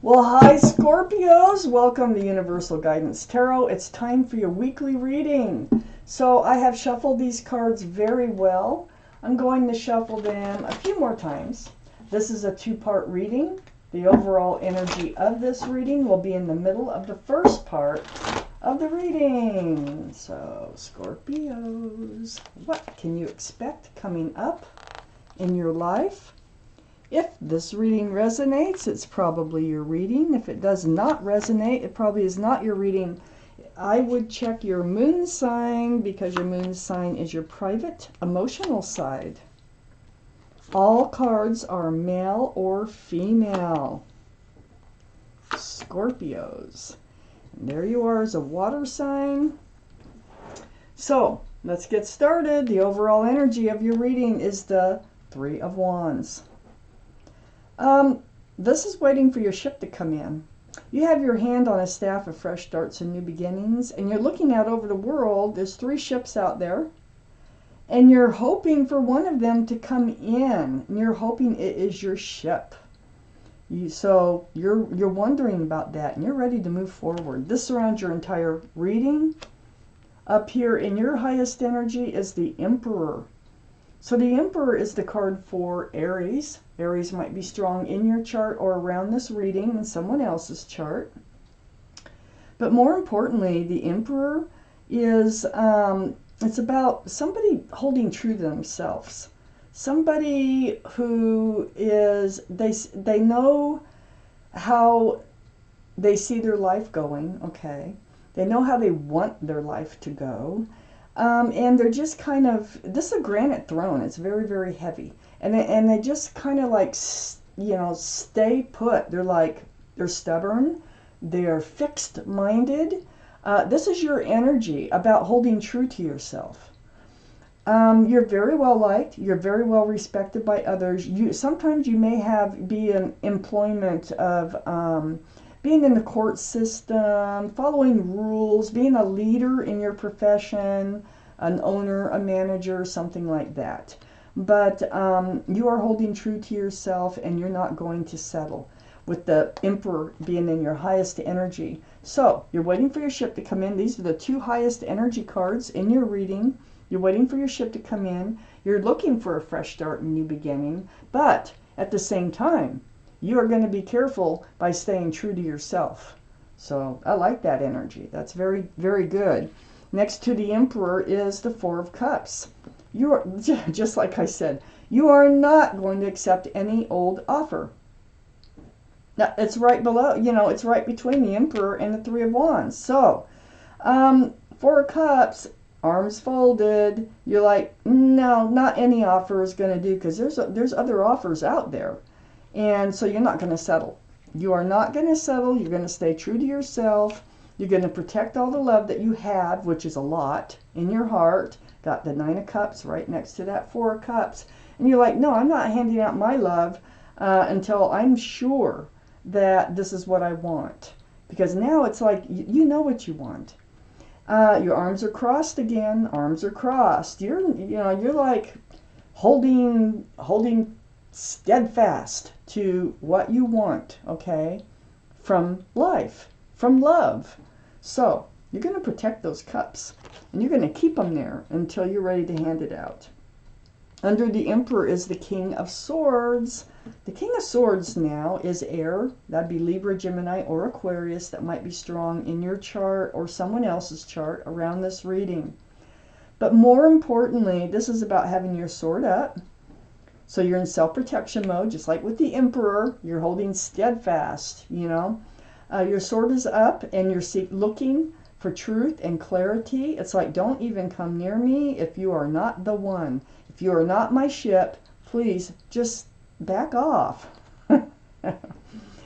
Well, hi Scorpios, welcome to Universal Guidance Tarot. It's time for your weekly reading. So I have shuffled these cards very well. I'm going to shuffle them a few more times. This is a two-part reading. The overall energy of this reading will be in the middle of the first part of the reading. So Scorpios, what can you expect coming up in your life? If this reading resonates, it's probably your reading. If it does not resonate, it probably is not your reading. I would check your moon sign because your moon sign is your private emotional side. All cards are male or female. Scorpios. And there you are as a water sign. So let's get started. The overall energy of your reading is the Three of Wands. This is waiting for your ship to come in. You have your hand on a staff of fresh starts and new beginnings, and you're looking out over the world. There's 3 ships out there, and you're hoping for one of them to come in, and you're hoping it is your ship. So you're wondering about that, and you're ready to move forward. This surrounds your entire reading. Up here in your highest energy is the Emperor. So the Emperor is the card for Aries. Aries might be strong in your chart or around this reading in someone else's chart. But more importantly, the Emperor is, it's about somebody holding true to themselves. Somebody who is, they know how they see their life going, okay? They know how they want their life to go. And they're just kind of, this is a granite throne. It's very, very heavy. And they just kind of like, you know, stay put. They're stubborn. They're fixed-minded. This is your energy about holding true to yourself. You're very well liked. You're very well respected by others. Sometimes you may be in employment of being in the court system, following rules, being a leader in your profession, an owner, a manager, something like that. But you are holding true to yourself, and you're not going to settle, with the Emperor being in your highest energy. So you're waiting for your ship to come in. These are the 2 highest energy cards in your reading. You're waiting for your ship to come in. You're looking for a fresh start and new beginning. But at the same time, you are going to be careful by staying true to yourself. So I like that energy. That's very, very good. Next to the Emperor is the 4 of Cups. You are, just like I said, you are not going to accept any old offer. Now, it's right below, you know, it's right between the Emperor and the 3 of Wands. So, 4 of Cups, arms folded. You're like, no, not any offer is going to do, because there's other offers out there. And so you're not going to settle. You are not going to settle. You're going to stay true to yourself. You're going to protect all the love that you have, which is a lot, in your heart. Got the 9 of Cups right next to that 4 of Cups. And you're like, no, I'm not handing out my love until I'm sure that this is what I want. Because now it's like, you know what you want. Your arms are crossed again. Arms are crossed. You're like holding steadfast to what you want, okay, from life, from love. So you're going to protect those cups, and you're going to keep them there until you're ready to hand it out. Under the Emperor is the King of Swords. The King of Swords now is air. That'd be Libra, Gemini, or Aquarius. That might be strong in your chart or someone else's chart around this reading. But more importantly, this is about having your sword up. So you're in self-protection mode, just like with the Emperor. You're holding steadfast, you know. Your sword is up, and you're looking for truth and clarity. It's like, don't even come near me if you are not the one. If you are not my ship, please just back off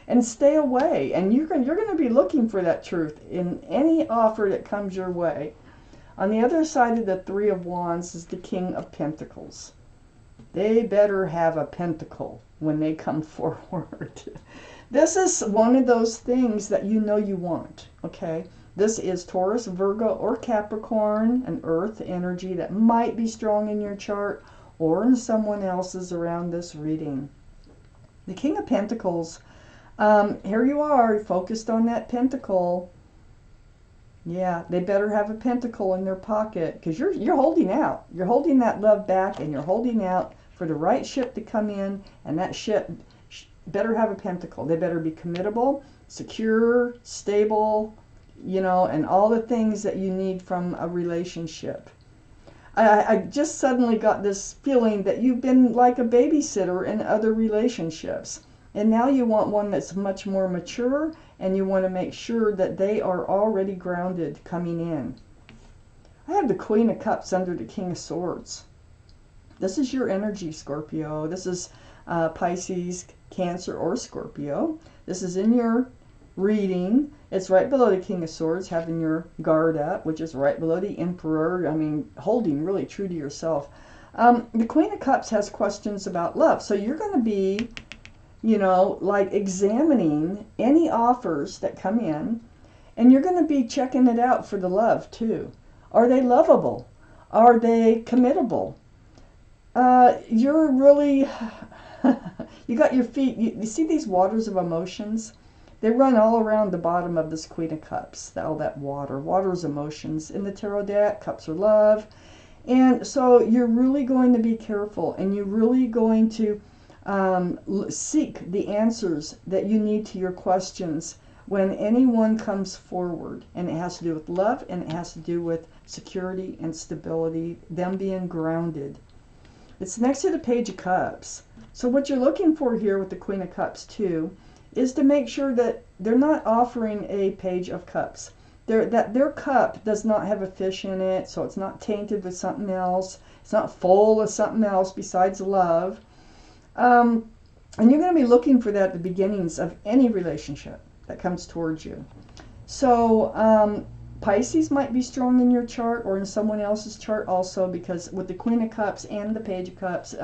and stay away. And you're going to be looking for that truth in any offer that comes your way. On the other side of the 3 of Wands is the King of Pentacles. They better have a pentacle when they come forward. This is one of those things that you know you want, okay? This is Taurus, Virgo, or Capricorn, an earth energy that might be strong in your chart or in someone else's around this reading. The King of Pentacles Here you are, focused on that pentacle. Yeah, they better have a pentacle in their pocket, because you're holding out. You're holding that love back, and you're holding out for the right ship to come in, and that ship better have a pentacle. They better be committable, secure, stable, you know, and all the things that you need from a relationship. I just suddenly got this feeling that you've been like a babysitter in other relationships. And now you want one that's much more mature, and you want to make sure that they are already grounded coming in. I have the Queen of Cups under the King of Swords. This is your energy, Scorpio. This is Pisces, Cancer, or Scorpio. This is in your reading. It's right below the King of Swords, having your guard up, which is right below the Emperor. I mean, holding really true to yourself. The Queen of Cups has questions about love. So you're going to be, you know, like examining any offers that come in, and you're going to be checking it out for the love too. Are they lovable? Are they committable? You're really, you got your feet, you see these waters of emotions? They run all around the bottom of this Queen of Cups, all that water. Water is emotions. In the tarot deck, cups are love. And so you're really going to be careful, and you're really going to seek the answers that you need to your questions when anyone comes forward. And it has to do with love, and it has to do with security and stability, them being grounded. It's next to the Page of Cups. So what you're looking for here with the Queen of Cups too is to make sure that they're not offering a Page of Cups. That their cup does not have a fish in it, so it's not tainted with something else. It's not full of something else besides love. And you're going to be looking for that at the beginnings of any relationship that comes towards you. So Pisces might be strong in your chart or in someone else's chart also, because with the Queen of Cups and the Page of Cups,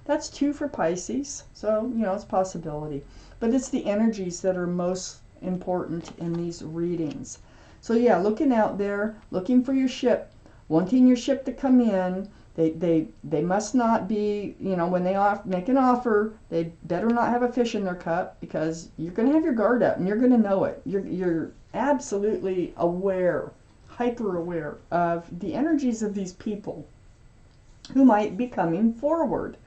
that's 2 for Pisces. So, you know, it's a possibility. But it's the energies that are most important in these readings. So yeah, looking out there, looking for your ship, wanting your ship to come in. They must not be, you know, when they make an offer, they better not have a fish in their cup, because you're going to have your guard up, and you're going to know it. You're absolutely aware, hyper aware of the energies of these people who might be coming forward.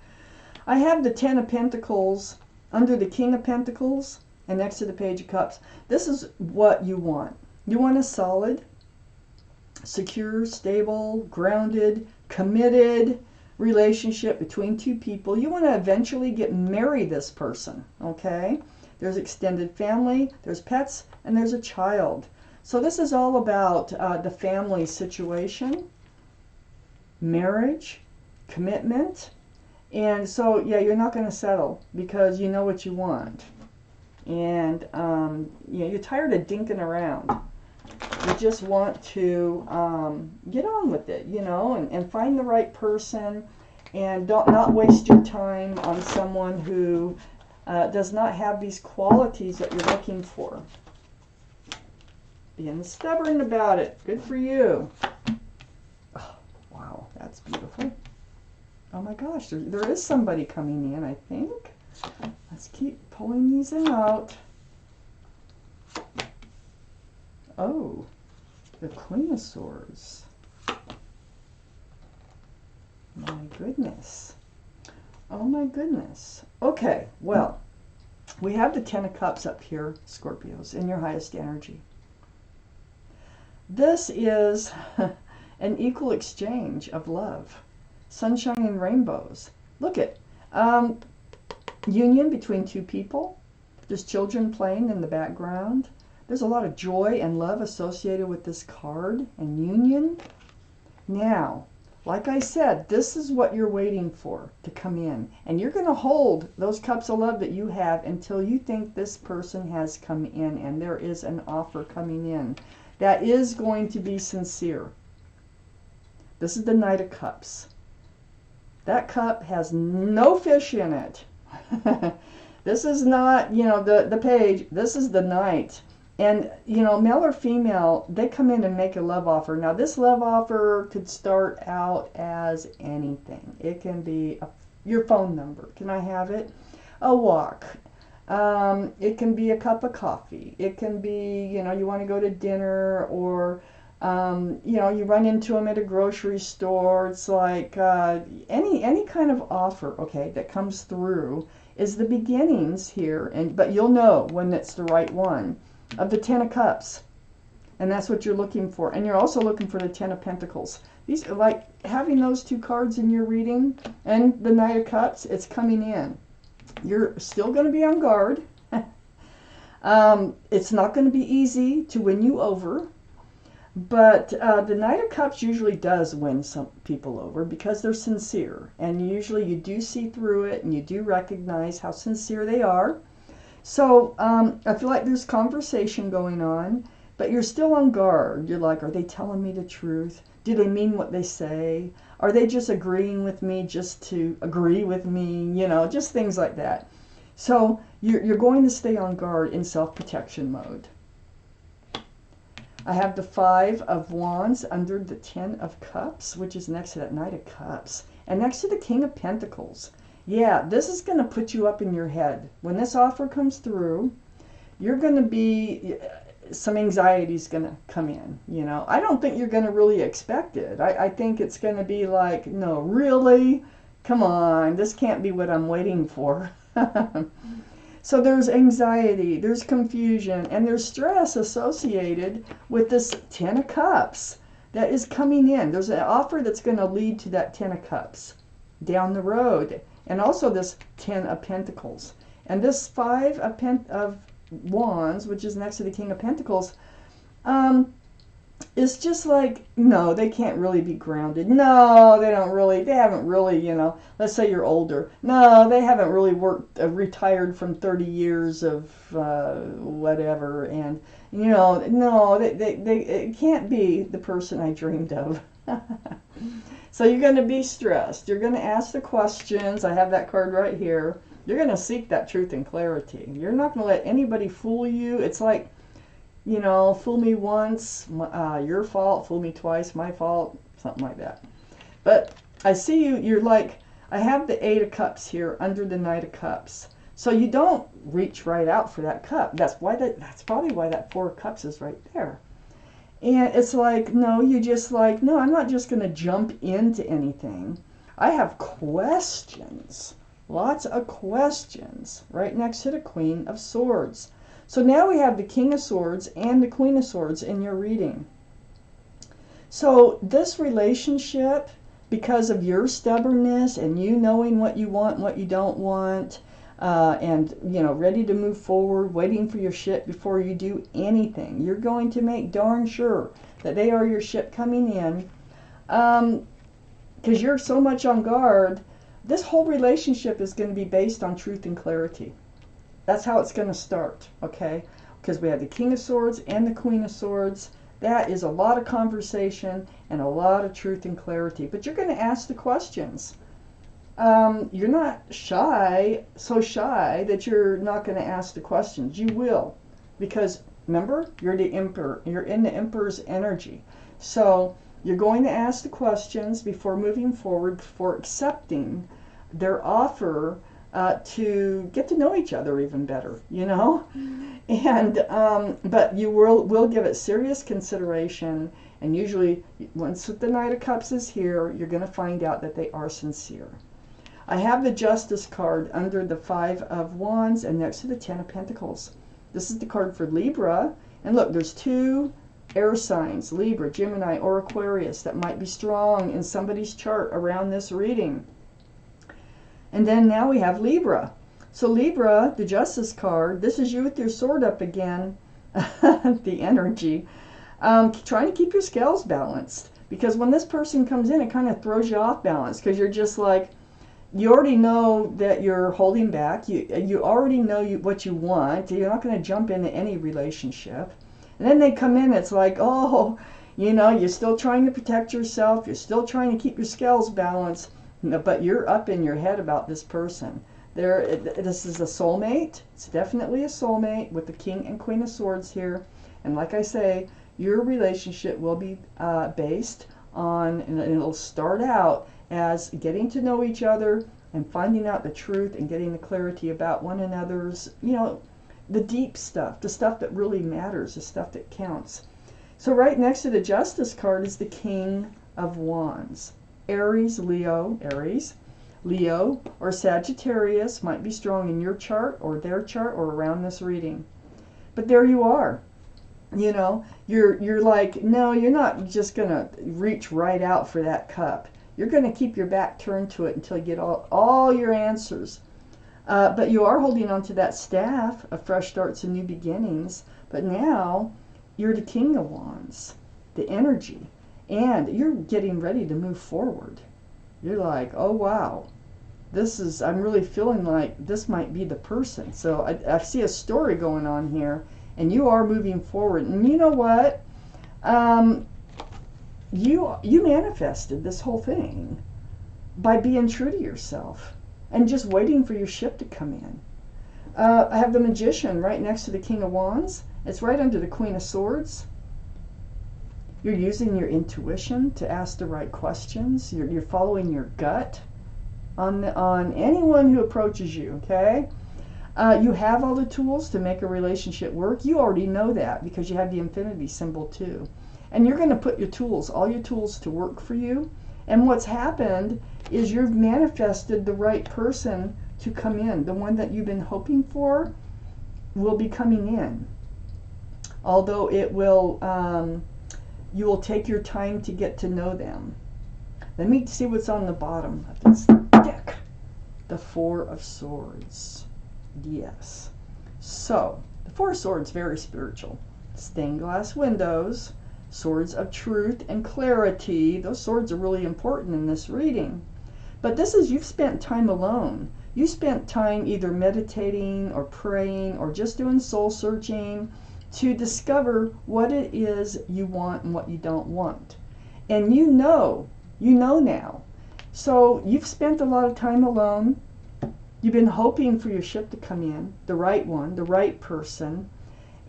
I have the 10 of Pentacles under the King of Pentacles and next to the Page of Cups. This is what you want. You want a solid, secure, stable, grounded, committed relationship between 2 people. You want to eventually marry this person, okay? There's extended family, there's pets, and there's a child. So this is all about the family situation, marriage, commitment. And so, yeah, you're not going to settle because you know what you want. And, you know, you're tired of dinking around. You just want to get on with it, you know, and find the right person, and not waste your time on someone who does not have these qualities that you're looking for. Being stubborn about it. Good for you. Oh, wow, that's beautiful. Oh my gosh, there is somebody coming in, I think. Let's keep pulling these out. Oh, the Queen of Swords. My goodness. Oh my goodness. Okay, well, we have the 10 of Cups up here, Scorpios, in your highest energy. This is an equal exchange of love. Sunshine and rainbows. Look at union between 2 people. There's children playing in the background. There's a lot of joy and love associated with this card and union. Now, like I said, this is what you're waiting for to come in. And you're going to hold those cups of love that you have until you think this person has come in and there is an offer coming in that is going to be sincere. This is the Knight of Cups. That cup has no fish in it. This is not, you know, the page. This is the Knight. And, you know, male or female, they come in and make a love offer. Now, this love offer could start out as anything. It can be your phone number. Can I have it? A walk. It can be a cup of coffee. It can be, you know, you want to go to dinner, or, you know, you run into them at a grocery store. It's like any kind of offer, okay, that comes through is the beginnings here, but you'll know when it's the right one, of the Ten of Cups. And that's what you're looking for. And you're also looking for the Ten of Pentacles. These are like having those two cards in your reading and the Knight of Cups, it's coming in. You're still going to be on guard. It's not going to be easy to win you over. But the Knight of Cups usually does win some people over because they're sincere. And usually you do see through it and you do recognize how sincere they are. So I feel like there's conversation going on, but you're still on guard. You're like, are they telling me the truth? Do they mean what they say? Are they just agreeing with me just to agree with me? You know, just things like that. So you're going to stay on guard in self-protection mode. I have the Five of Wands under the Ten of Cups, which is next to that Knight of Cups. And next to the King of Pentacles. Yeah, this is going to put you up in your head. When this offer comes through, you're going to be... some anxiety is going to come in, you know. I don't think you're going to really expect it. I think it's going to be like, no, really? Come on, this can't be what I'm waiting for. So there's anxiety, there's confusion, and there's stress associated with this Ten of Cups that is coming in. There's an offer that's going to lead to that Ten of Cups down the road. And also this Ten of Pentacles. And this Five of Wands, which is next to the King of Pentacles, is just like, no, they can't really be grounded. No, they haven't really, you know, let's say you're older. No, they haven't really retired from 30 years of whatever. And, you know, no, it can't be the person I dreamed of. So you're going to be stressed. You're going to ask the questions. I have that card right here. You're going to seek that truth and clarity. You're not going to let anybody fool you. It's like, you know, fool me once, your fault. Fool me twice, my fault. Something like that. But I see you're like, I have the Eight of Cups here under the Knight of Cups. So you don't reach right out for that cup. That's probably why that Four of Cups is right there. And it's like, no, you just like, no, I'm not just going to jump into anything. I have questions. Lots of questions right next to the Queen of Swords. So now we have the King of Swords and the Queen of Swords in your reading. So this relationship, because of your stubbornness and you knowing what you want and what you don't want, and, you know, ready to move forward, waiting for your ship before you do anything, you're going to make darn sure that they are your ship coming in, because you're so much on guard. This whole relationship is going to be based on truth and clarity. That's how it's going to start, okay? Because we have the King of Swords and the Queen of Swords. That is a lot of conversation and a lot of truth and clarity. But you're going to ask the questions. You're not so shy that you're not going to ask the questions. You will. Because, remember, you're the Emperor. You're in the Emperor's energy. So you're going to ask the questions before moving forward, before accepting their offer to get to know each other even better, you know? And but you will give it serious consideration, and usually once the Knight of Cups is here, you're going to find out that they are sincere. I have the Justice card under the Five of Wands and next to the Ten of Pentacles. This is the card for Libra, and look, there's two air signs, Libra, Gemini, or Aquarius, that might be strong in somebody's chart around this reading. And then now we have Libra. So Libra, the Justice card, this is you with your sword up again, the energy, trying to keep your scales balanced. Because when this person comes in, it kind of throws you off balance, because you're just like, you already know that you're holding back. You already know what you want. You're not going to jump into any relationship. And then they come in, it's like, oh, you know, you're still trying to protect yourself. You're still trying to keep your scales balanced. But you're up in your head about this person. This is a soulmate. It's definitely a soulmate with the King and Queen of Swords here. And like I say, your relationship will be based on, and it'll start out as getting to know each other, and finding out the truth and getting the clarity about one another's, you know, the deep stuff, the stuff that really matters, the stuff that counts. So right next to the Justice card is the King of Wands. Aries, Leo, or Sagittarius might be strong in your chart or their chart or around this reading. But there you are. You know, you're like, no, you're not just going to reach right out for that cup. You're going to keep your back turned to it until you get all your answers. But you are holding on to that staff of fresh starts and new beginnings. But now you're the King of Wands, the energy, and you're getting ready to move forward. You're like, oh, wow, I'm really feeling like this might be the person. So I see a story going on here. And you are moving forward. And you know what? You manifested this whole thing by being true to yourself and just waiting for your ship to come in. I have the Magician right next to the King of Wands. It's right under the Queen of Swords. You're using your intuition to ask the right questions. You're following your gut on anyone who approaches you, okay? You have all the tools to make a relationship work. You already know that because you have the infinity symbol too. And you're going to put your tools, all your tools to work for you. And what's happened is you've manifested the right person to come in. The one that you've been hoping for will be coming in. Although it will, you will take your time to get to know them. Let me see what's on the bottom of this deck. The Four of Swords. Yes. So, the Four of Swords, very spiritual. Stained glass windows, swords of truth and clarity. Those swords are really important in this reading. But this is, you've spent time alone. You spent time either meditating or praying or just doing soul searching to discover what it is you want and what you don't want. And you know now. So you've spent a lot of time alone. You've been hoping for your ship to come in, the right one, the right person.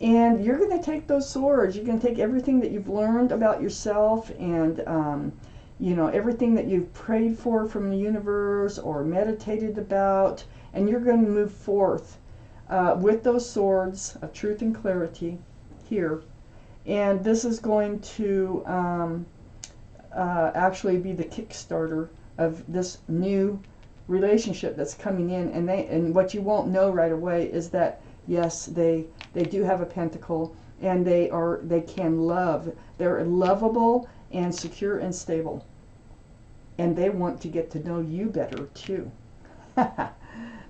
And you're going to take those swords. You're going to take everything that you've learned about yourself and, you know, everything that you've prayed for from the universe or meditated about, and you're going to move forth with those swords of truth and clarity here. And this is going to actually be the Kickstarter of this new relationship that's coming in. And what you won't know right away is that yes, they do have a pentacle, and they can love. They're lovable and secure and stable, and they want to get to know you better too.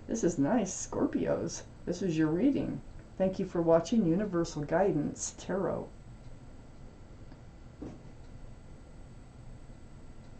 This is nice, Scorpios. This is your reading. Thank you for watching Universal Guidance Tarot.